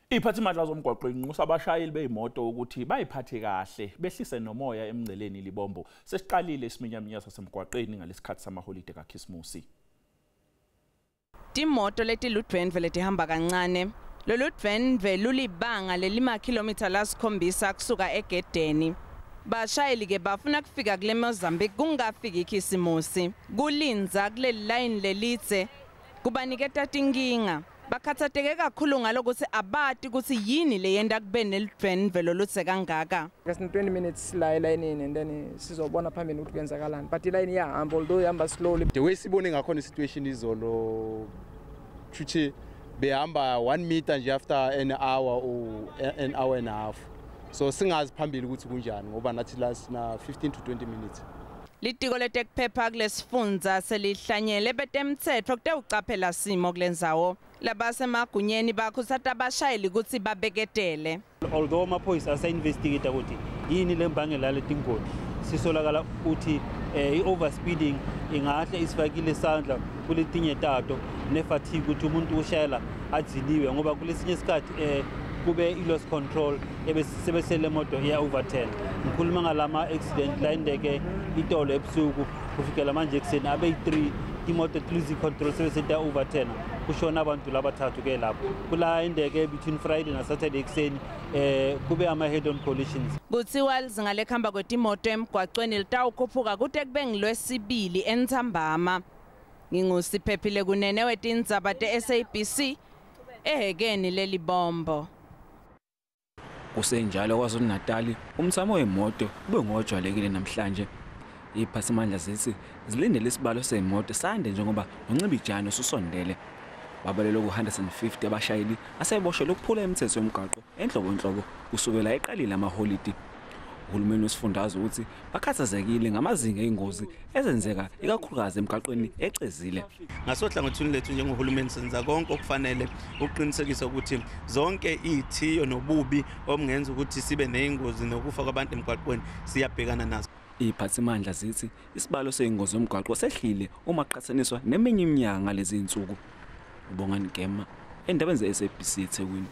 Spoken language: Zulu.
Iphathimandla zomgwaqo inxusa abashayeli beimoto ukuthi bayiphathe kahle behlise nomoya emngceleni libombo. Sesiqalile isiminyaminya sasemgwaqeni ngalesikhathi samaholide kaKhisimusi. Timoto leti ludwendve letihamba kancane. Loludwendve lulibanga lelima kilometer lasikhombisa kusuka eGedeni. Bashayeli ke bafuna kufika kule Mozambique kungafiki iKhisimusi. Kulinza kule line lelitse kubaniketa tinkinga. Bakhathateke kakhulu ngalokuthi abati ukuthi yini le yenda kube neludwendve lolutse kangaka. Just 20 minutes la elayinini and then sizobona phambili ukuthi kwenzakalani. But iline iyahamba although ihamba slowly. The way sibone ngakhona situation izolo chuthi behamba 1 meter nje after an hour or an hour and a half. So singazi phambili ukuthi kunjani ngoba nathi last na 15 to 20 minutes. Litiko letekuphepha kulesifundza selihlanyele betemtsetfo kutewucaphela simo kulendzawo. Labasemagunyeni bakhuthaza abashayeli ukuthi babeketele. Although amaphoyisa asa-investigate ukuthi yini lembangela letingozi, sisolakala ukuthi i-overspeeding ingahle isifakile isandla kuletinye tato nefatigue ukuthi umuntu ushayela adziniwe ngoba kulesinye isikhathi kube i-loss control sebesele moto iya-overturn. Ngikhuluma ngalama accident la indeke itolo ebusuku kufikela manje ekuseni abe-3 imoto lose control sebeseta overturn kushona abantu labathathu ke lapho kula indeke between Friday na Saturday ekuseni kube ama head on collisions. Kuthiwa lizinga lekhamba kwetimoto emgwaqweni litawukhuphuka kude kube ngilwesibili eNthambama. Ngingusiphephile kunene wetindzaba te-SABC ehekeni leli bombo. Kusenjalo kwaZulu Natal umthamo wemoto ube ngojwayelekile namhlanje. Iphathimandla zithi zilindele isibalo semoto sande njengoba noncibijana ususondele. Babalelwe ku-150 abashayeli aseboshelwe ukuphula imithetho yomgwaqo enhlobonhlobo kusukela eqalile amaholidi. Uhulumeni wesifundazwe uthi bakhathazekile ngamazinga eingozi ezenzeka ikakhulukazi emgwaqweni ecezile. Ngasohlangothini lethu njengohulumeni senza konke okufanele ukuqinisekisa ukuthi zonke izithiyo nobubi obungenza ukuthi sibe neingozi nokufa kwabantu emgwaqweni siyabhekana nazo. Iphathimandla zithi isibalo seingozi yomgwaqo sehlile uma qhathaniswa neminye iminyaka ngalezi insuku. Ubongani Gema endabeni ze-SABC eThekwini.